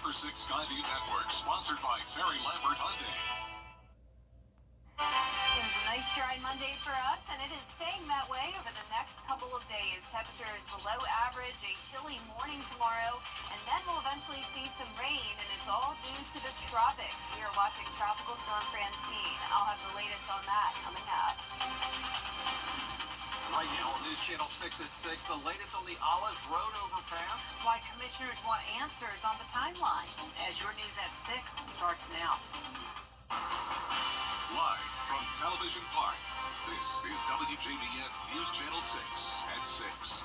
Upper 6 Skyview Network, sponsored by Terry Lambert Hyundai. It was a nice dry Monday for us, and it is staying that way over the next couple of days. Temperatures below average, a chilly morning tomorrow, and then we'll eventually see some rain, and it's all due to the tropics. We are watching Tropical Storm Francine. I'll have the latest on that coming up. Right now on News Channel 6 at 6, the latest on the Olive Road overpass. Why commissioners want answers on the timeline. As your News at 6 starts now. Live from Television Park, this is WJBF News Channel 6 at 6.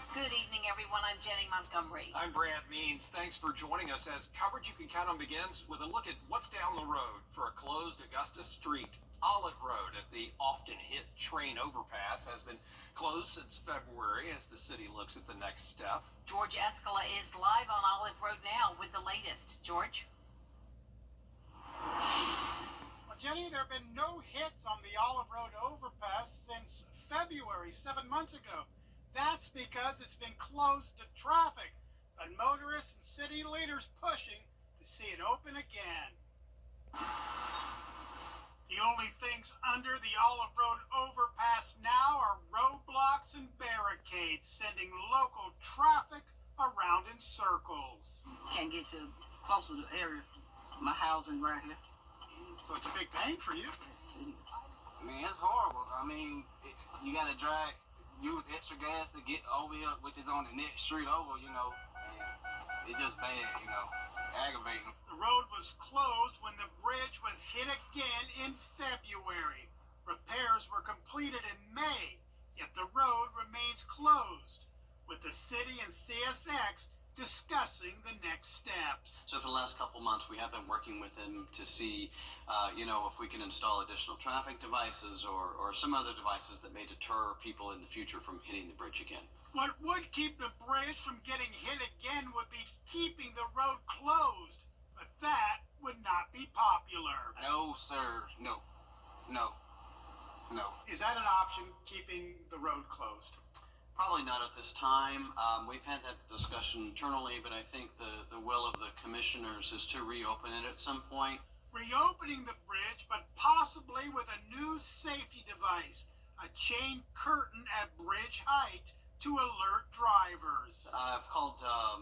Good evening, everyone. I'm Jenny Montgomery. I'm Brad Means. Thanks for joining us as coverage you can count on begins with a look at what's down the road for a closed Augusta Street. Olive Road at the often hit train overpass has been closed since February as the city looks at the next step. George Escala is live on Olive Road now with the latest. George? Well, Jenny, there have been no hits on the Olive Road overpass since February, 7 months ago. That's because it's been closed to traffic, but motorists and city leaders pushing to see it open again. The only things under the Olive Road overpass now are roadblocks and barricades, sending local traffic around in circles. Can't get to close to the area. My housing right here. So it's a big pain for you. Man, it's horrible. I mean, you gotta use extra gas to get over here, which is on the next street over, and it's just bad, aggravating. The road was closed when the bridge was hit again in February. Repairs were completed in May, yet the road remains closed, with the city and CSX discussing the next steps. So for the last couple months, we have been working with them to see, if we can install additional traffic devices or some other devices that may deter people in the future from hitting the bridge again. What would keep the bridge from getting hit again would be keeping the road closed, but that would not be popular. No, sir. No. Is that an option, keeping the road closed? Probably not at this time. We've had that discussion internally, but I think the will of the commissioners is to reopen it at some point. Reopening the bridge, but possibly with a new safety device, a chain curtain at bridge height to alert drivers. I've called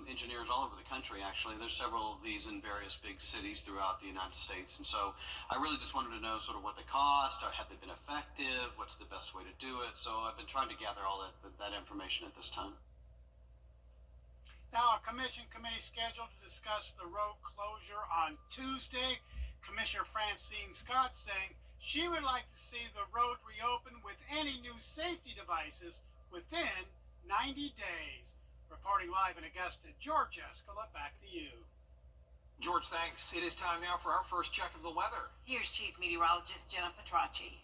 engineers all over the country, actually. There's several of these in various big cities throughout the United States. And so I really just wanted to know sort of what they cost, or have they been effective, what's the best way to do it. So I've been trying to gather all that information at this time. Now, a commission committee scheduled to discuss the road closure on Tuesday. Commissioner Francine Scott saying she would like to see the road reopen with any new safety devices within 90 days. Reporting live in Augusta, George Escala, back to you. George, thanks. It is time now for our first check of the weather. Here's Chief Meteorologist Jenna Petracci.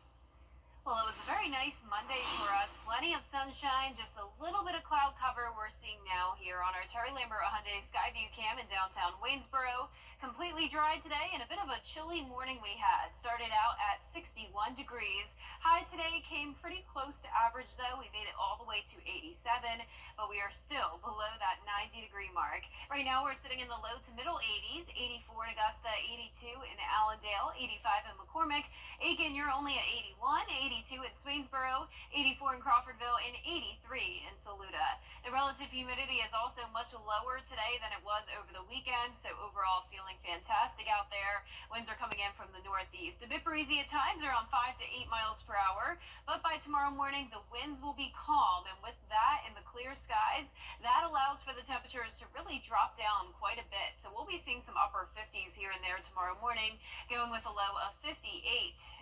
Well, it was a very nice Monday for us. Plenty of sunshine, just a little bit of cloud cover we're seeing now here on our Terry Lambert Hyundai Skyview cam in downtown Waynesboro. Completely dry today and a bit of a chilly morning we had. Started out at 61 degrees. High today came pretty close to average though. We made it all the way to 87, but we are still below that 90-degree mark. Right now we're sitting in the low to middle 80s, 84 in Augusta, 82 in Allendale, 85 in McCormick. Aiken, you're only at 81, 82 in Swainsboro, 84 in Crawfordville, and 83 in Saluda. The relative humidity is also much lower today than it was over the weekend, so overall feeling fantastic out there. Winds are coming in from the northeast. A bit breezy at times, around 5 to 8 miles per hour, but by tomorrow morning, the winds will be calm, and with that and the clear skies, that allows for the temperatures to really drop down quite a bit. So we'll be seeing some upper 50s here and there tomorrow morning, going with a low of 58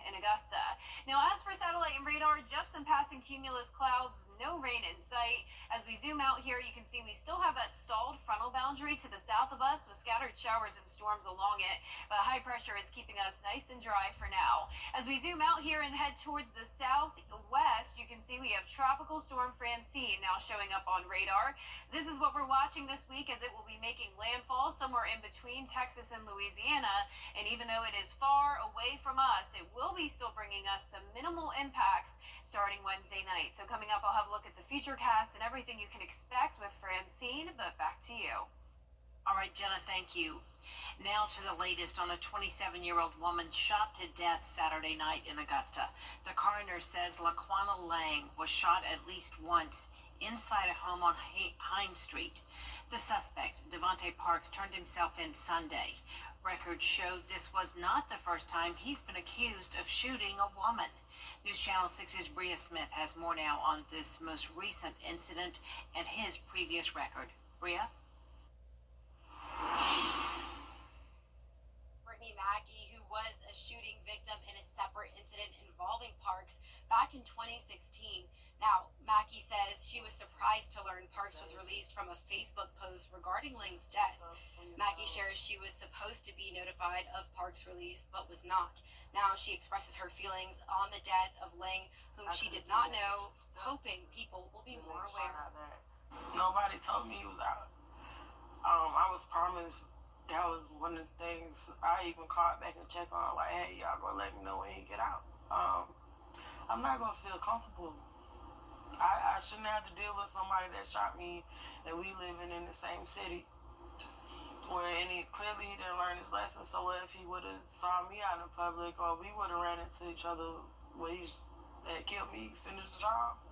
in Augusta. Now, as for satellite and radar, just some passing cumulus clouds, no rain in sight. As we zoom out here, you can see we still have that stalled frontal boundary to the south of us with scattered showers and storms along it, but high pressure is keeping us nice and dry for now. As we zoom out here and head towards the southwest, west, you can see we have Tropical Storm Francine now showing up on radar. This is what we're watching this week as it will be making landfall somewhere in between Texas and Louisiana. And even though it is far away from us, it will be still bringing us some minimal impacts starting Wednesday night. So coming up, I'll have a look at the future cast and everything you can expect with Francine, but back to you. All right, Jenna, thank you. Now to the latest on a 27-year-old woman shot to death Saturday night in Augusta. The coroner says Laquana Lang was shot at least once inside a home on Hines Street. The suspect, Devontae Parks, turned himself in Sunday. Records showed this was not the first time he's been accused of shooting a woman. News Channel 6's Bria Smith has more now on this most recent incident and his previous record. Bria? Brittany Mackey, who was a shooting victim in a separate incident involving Parks back in 2016. Now, Mackey says she was surprised to learn Parks was released from a Facebook post regarding Lang's death. Mackey shares she was supposed to be notified of Parks' release, but was not. Now she expresses her feelings on the death of Lang, whom she did not know, hoping people will be more aware. Nobody told me he was out. I was promised. That was one of the things I even called back and checked on, like, hey, y'all gonna let me know when he get out. I'm not gonna feel comfortable. I shouldn't have to deal with somebody that shot me and we living in the same city. Clearly he didn't learn his lesson, so what if he would have saw me out in public or we would have ran into each other when he had killed me, finished the job?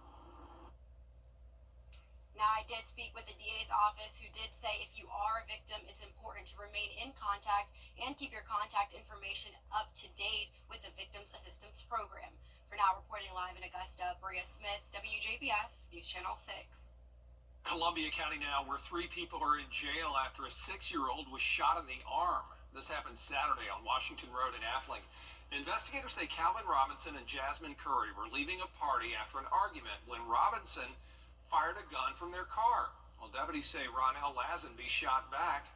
Now, I did speak with the DA's office, who did say if you are a victim, it's important to remain in contact and keep your contact information up to date with the Victims Assistance Program. For now, reporting live in Augusta, Bria Smith, WJBF, News Channel 6. Columbia County now, where 3 people are in jail after a 6-year-old was shot in the arm. This happened Saturday on Washington Road in Appling. Investigators say Calvin Robinson and Jasmine Curry were leaving a party after an argument when Robinson fired a gun from their car. Well, deputies say Ronell Lazenby shot back,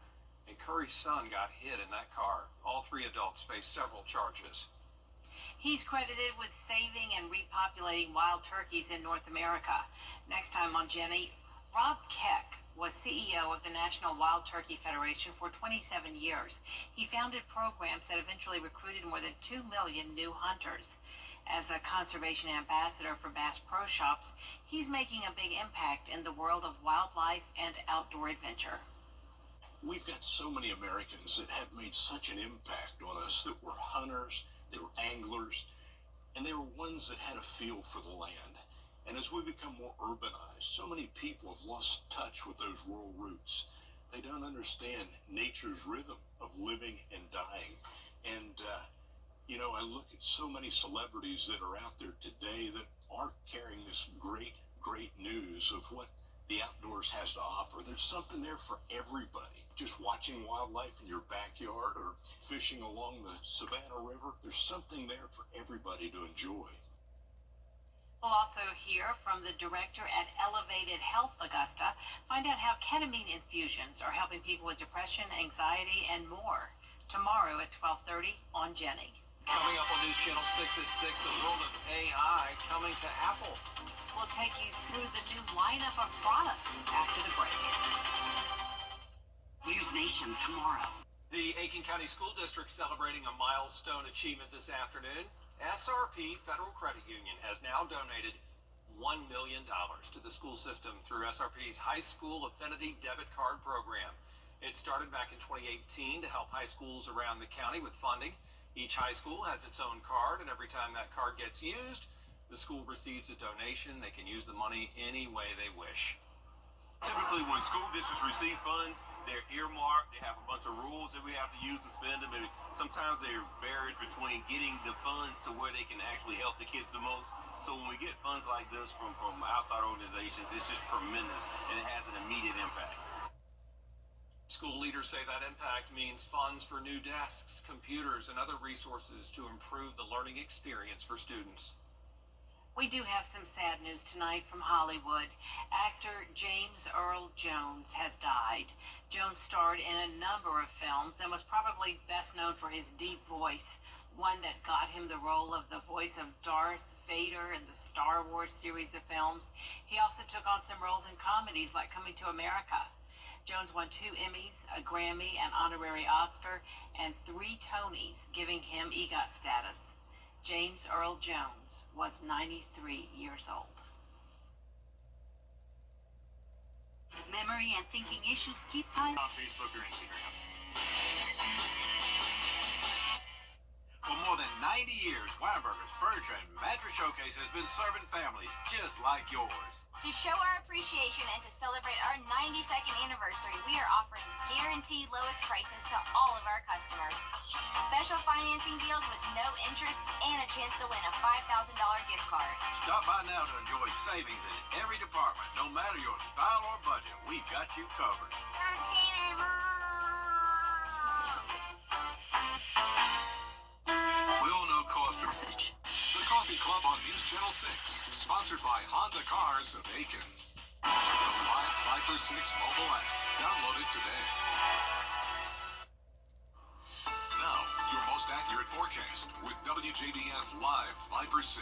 and Curry's son got hit in that car. All 3 adults face several charges. He's credited with saving and repopulating wild turkeys in North America. Next time on Jenny, Rob Keck was CEO of the National Wild Turkey Federation for 27 years. He founded programs that eventually recruited more than 2 million new hunters. As a conservation ambassador for Bass Pro Shops, he's making a big impact in the world of wildlife and outdoor adventure. We've got so many Americans that have made such an impact on us, that were hunters, they were anglers, and they were ones that had a feel for the land. And as we become more urbanized, so many people have lost touch with those rural roots. They don't understand nature's rhythm of living and dying. And, I look at so many celebrities that are out there today that are carrying this great, great news of what the outdoors has to offer. There's something there for everybody. Just watching wildlife in your backyard or fishing along the Savannah River, there's something there for everybody to enjoy. We'll also hear from the director at Elevated Health Augusta, find out how ketamine infusions are helping people with depression, anxiety, and more. Tomorrow at 12:30 on Jenny. Coming up on News Channel 6 at 6, the world of AI coming to Apple. We'll take you through the new lineup of products after the break. News Nation tomorrow. The Aiken County School District celebrating a milestone achievement this afternoon. SRP Federal Credit Union has now donated $1 million to the school system through SRP's High School Affinity Debit Card Program. It started back in 2018 to help high schools around the county with funding. Each high school has its own card, and every time that card gets used, the school receives a donation. They can use the money any way they wish. Typically, when school districts receive funds, they're earmarked. They have a bunch of rules that we have to use to spend them. And sometimes there are barriers between getting the funds to where they can actually help the kids the most. So when we get funds like this from outside organizations, it's just tremendous, and it has an immediate impact. School leaders say that impact means funds for new desks, computers, and other resources to improve the learning experience for students. We do have some sad news tonight from Hollywood. Actor James Earl Jones has died. Jones starred in a number of films and was probably best known for his deep voice, one that got him the role of the voice of Darth Vader in the Star Wars series of films. He also took on some roles in comedies like Coming to America. Jones won 2 Emmys, a Grammy, an honorary Oscar, and 3 Tonys, giving him EGOT status. James Earl Jones was 93 years old. Memory and thinking issues keep piling on Facebook or Instagram. For more than 90 years, Weinberger's Furniture and Mattress Showcase has been serving families just like yours. To show our appreciation and to celebrate our 92nd anniversary, we are offering guaranteed lowest prices to all of our customers. Special financing deals with no interest and a chance to win a $5,000 gift card. Stop by now to enjoy savings in every department. No matter your style or budget, we got you covered. We all know cost message. The Coffee Club on News Channel 6, sponsored by Honda Cars of Aiken. The Live 5 for 6 mobile app. Download it today. Now, your most accurate forecast with WJBF Live 5 for 6.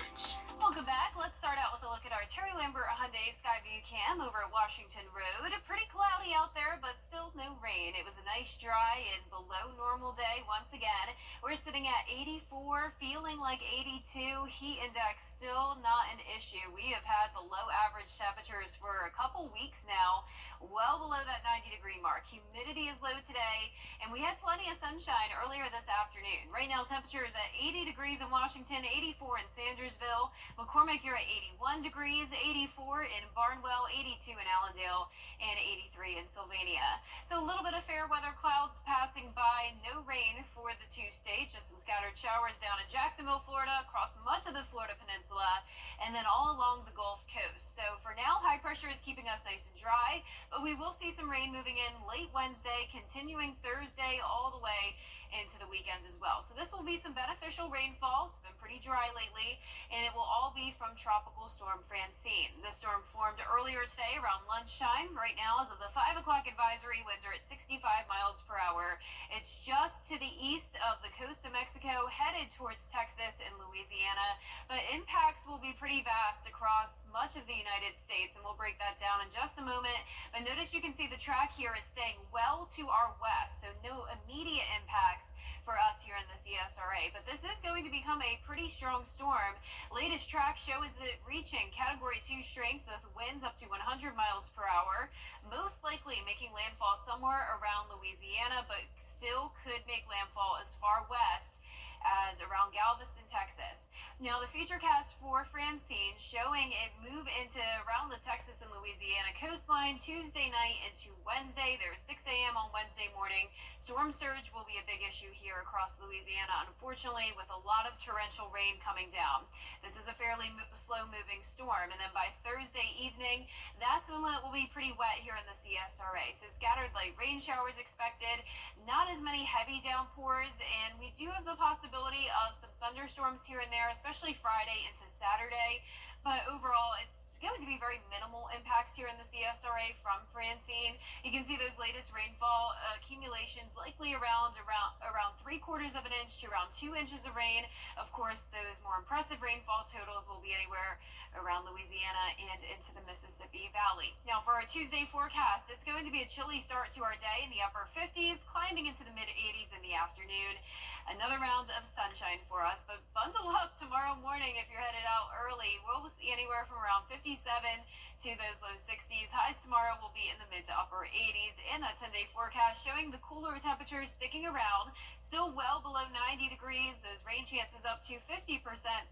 Welcome back. Let's start out with a look at our Terry Lambert Hyundai Skyview Cam over at Washington Road. Pretty cloudy out there, but still no rain. It was a nice, dry, and below normal day once again. We're sitting at 84, feeling like 82. Heat index still not an issue. We have had below average temperatures for a couple weeks now, well below that 90-degree mark. Humidity is low today, and we had plenty of sunshine earlier this afternoon. Right now, temperature is at 80 degrees in Washington, 84 in Sandersville. McCormick, you're at 81 degrees, 84 in Barnwell, 82 in Allendale, and 83 in Sylvania. So a little bit of fair weather clouds passing by. No rain for the 2 states, just some scattered showers down in Jacksonville, Florida, across much of the Florida Peninsula, and then all along the Gulf Coast. So for now, high pressure is keeping us nice and dry, but we will see some rain moving in late Wednesday, continuing Thursday all the way into the weekend as well. So this will be some beneficial rainfall. It's been pretty dry lately, and it will all be from Tropical Storm Francine. This storm formed earlier today around lunchtime. Right now, as of the 5 o'clock advisory, winds are at 65 miles per hour. It's just to the east of the coast of Mexico, headed towards Texas and Louisiana, but impacts will be pretty vast across much of the United States, and we'll break that down in just a moment. But notice you can see the track here is staying well to our west, so no immediate impacts for us here in the CSRA. But this is going to become a pretty strong storm. Latest track shows it reaching Category 2 strength with winds up to 100 miles per hour, most likely making landfall somewhere around Louisiana, but still could make landfall as far west as around Galveston, Texas. Now, the futurecast for Francine showing it move into around the Texas and Louisiana coastline Tuesday night into Wednesday. There's 6 a.m. on Wednesday morning. Storm surge will be a big issue here across Louisiana, unfortunately, with a lot of torrential rain coming down. This is a fairly slow-moving storm, and then by Thursday evening, that's when it will be pretty wet here in the CSRA. So scattered light rain showers expected, not as many heavy downpours, and we do have the possibility of some thunderstorms here and there, especially Friday into Saturday. But overall, it's going to be very minimal impacts here in the CSRA from Francine. You can see those latest rainfall accumulations likely around 3/4 of an inch to around 2 inches of rain. Of course, those more impressive rainfall totals will be anywhere around Louisiana and into the Mississippi Valley. Now, for our Tuesday forecast, it's going to be a chilly start to our day in the upper 50s, climbing into the mid-80s in the afternoon. Another round of sunshine for us, but bundle up tomorrow morning if you're headed out early. We'll see anywhere from around 57 to those low 60s. Highs tomorrow will be in the mid to upper 80s, and that 10-day forecast showing the cooler temperatures sticking around, still well below 90 degrees. Those rain chances up to 50%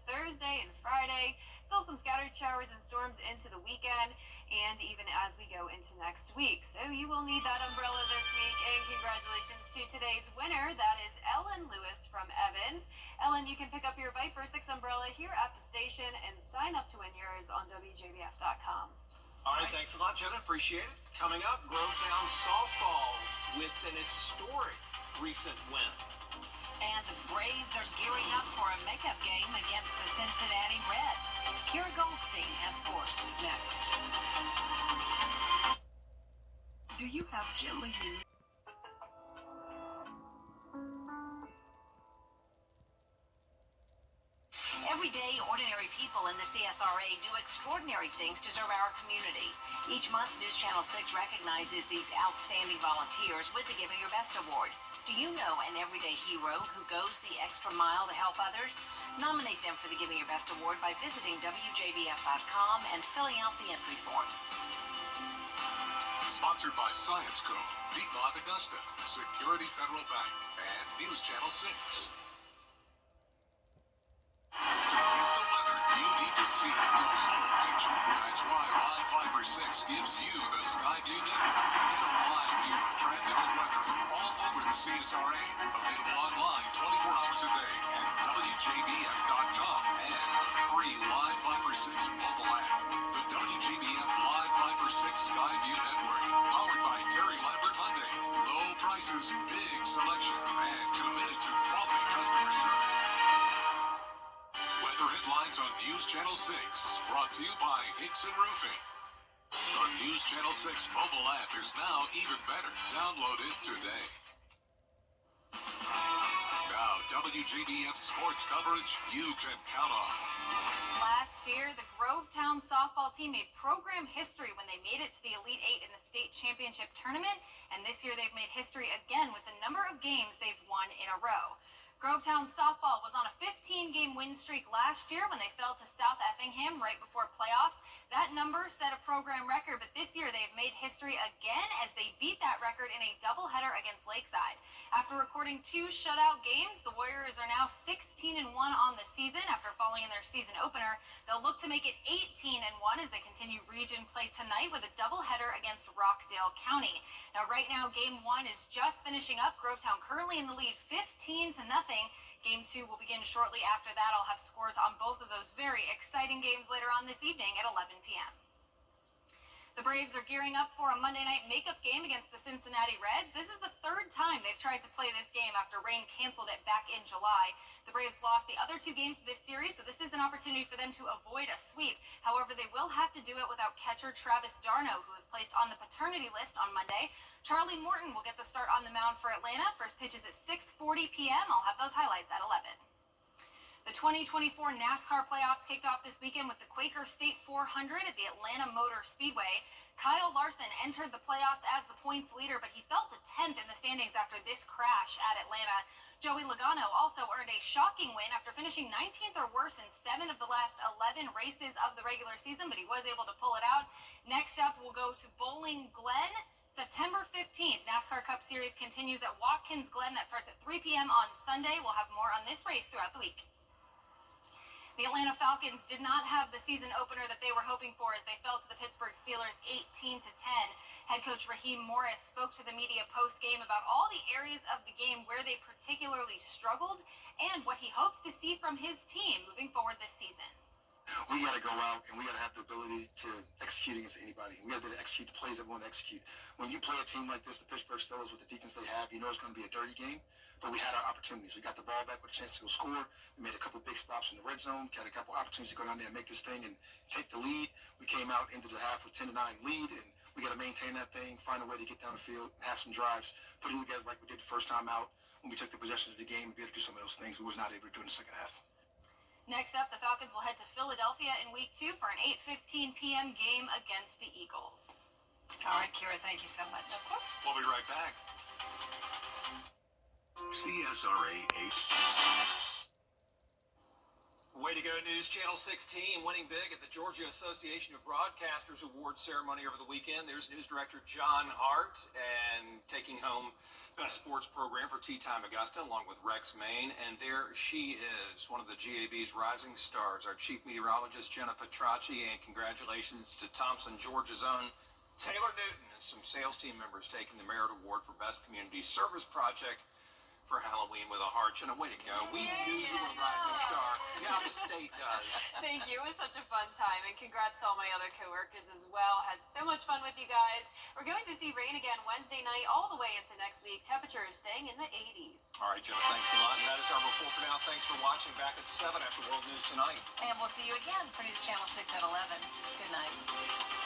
Thursday and Friday. Still some scattered showers and storms into the weekend, and even as we go into next week. So you will need that umbrella this week, and congratulations to today's winner. That is Ellen Lewis from Evans. Ellen, you can pick up your Viper 6 umbrella here at the station and sign up to win yours on WJBF.com. All right, thanks a lot, Jenna. Appreciate it. Coming up, Grovetown softball with an historic recent win. And the Braves are gearing up for a makeup game against the Cincinnati Reds. Kira Goldstein has sports next. Do you have gently used? Everyday, ordinary people they do extraordinary things to serve our community. Each month, News Channel 6 recognizes these outstanding volunteers with the Give It Your Best Award. Do you know an everyday hero who goes the extra mile to help others? Nominate them for the Give It Your Best Award by visiting WJBF.com and filling out the entry form. Sponsored by Science Co., Piedmont Augusta, Security Federal Bank, and News Channel 6. To get the weather you need to see the whole picture. That's why Live Fiber 6 gives you the Skyview network. Get a live view of traffic and weather from all over the CSRA. Available online 24 hours a day at WJBF.com and the free Live Fiber 6 mobile app. The WJBF Live Fiber 6 Skyview network. Powered by Terry Lambert Hyundai. Low prices, big selection, and committed to quality customer service. Weather headlines on News Channel 6. Brought to you by Hickson Roofing. The News Channel 6 mobile app is now even better. Download it today. Now, WJBF sports coverage you can count on. Last year, the Grovetown softball team made program history when they made it to the Elite Eight in the state championship tournament, and this year they've made history again with the number of games they've won in a row. Grovetown softball was on a 15-game win streak last year when they fell to South Effingham right before playoffs. That number set a program record, but this year they've made history again as they beat that record in a doubleheader against Lakeside. After recording 2 shutout games, the Warriors are now 16-1 on the season after falling in their season opener. They'll look to make it 18-1 as they continue region play tonight with a doubleheader against Rockdale County. Now, right now, Game 1 is just finishing up. Grovetown currently in the lead 15-0. Game 2 will begin shortly after that. I'll have scores on both of those very exciting games later on this evening at 11 p.m. The Braves are gearing up for a Monday night makeup game against the Cincinnati Reds. This is the 3rd time they've tried to play this game after rain canceled it back in July. The Braves lost the other 2 games of this series, so this is an opportunity for them to avoid a sweep. However, they will have to do it without catcher Travis d'Arnaud, who was placed on the paternity list on Monday. Charlie Morton will get the start on the mound for Atlanta. First pitch is at 6:40 p.m. I'll have those highlights at 11. The 2024 NASCAR playoffs kicked off this weekend with the Quaker State 400 at the Atlanta Motor Speedway. Kyle Larson entered the playoffs as the points leader, but he fell to 10th in the standings after this crash at Atlanta. Joey Logano also earned a shocking win after finishing 19th or worse in 7 of the last 11 races of the regular season, but he was able to pull it out. Next up, we'll go to Bowling Glen. September 15th, NASCAR Cup Series continues at Watkins Glen. That starts at 3 p.m. on Sunday. We'll have more on this race throughout the week. The Atlanta Falcons did not have the season opener that they were hoping for as they fell to the Pittsburgh Steelers 18-10. Head coach Raheem Morris spoke to the media post-game about all the areas of the game where they particularly struggled and what he hopes to see from his team moving forward this season. We got to go out and we got to have the ability to execute against anybody. We got to be able to execute the plays that we want to execute. When you play a team like this, the Pittsburgh Steelers, with the defense they have, you know it's going to be a dirty game. But we had our opportunities. We got the ball back with a chance to go score. We made a couple big stops in the red zone. Had a couple opportunities to go down there and make this thing and take the lead. We came out into the half with 10-9 lead, and we got to maintain that thing, find a way to get down the field, and have some drives, put it together like we did the first time out when we took the possession of the game and be able to do some of those things we was not able to do in the second half. Next up, the Falcons will head to Philadelphia in Week 2 for an 8:15 p.m. game against the Eagles. All right, Kira, thank you so much. Of course. We'll be right back. CSRA 8. Way to go, News Channel 16, winning big at the Georgia Association of Broadcasters Award ceremony over the weekend. There's News Director John Hart, and taking home Best Sports Program for Tea Time Augusta, along with Rex Main. And there she is, one of the GAB's rising stars, our Chief Meteorologist, Jenna Petracci. And congratulations to Thompson, Georgia's own Taylor Newton, and some sales team members taking the Merit Award for Best Community Service Project for Halloween with a heart. Jenna, way to go. We knew you were a rising star. Now the state does. Thank you. It was such a fun time, and congrats to all my other coworkers as well. Had so much fun with you guys. We're going to see rain again Wednesday night all the way into next week. Temperatures staying in the 80s. All right, Jenna, thanks a lot. And that is our report for now. Thanks for watching. Back at 7 after World News Tonight. And we'll see you again for News Channel 6 at 11. Good night.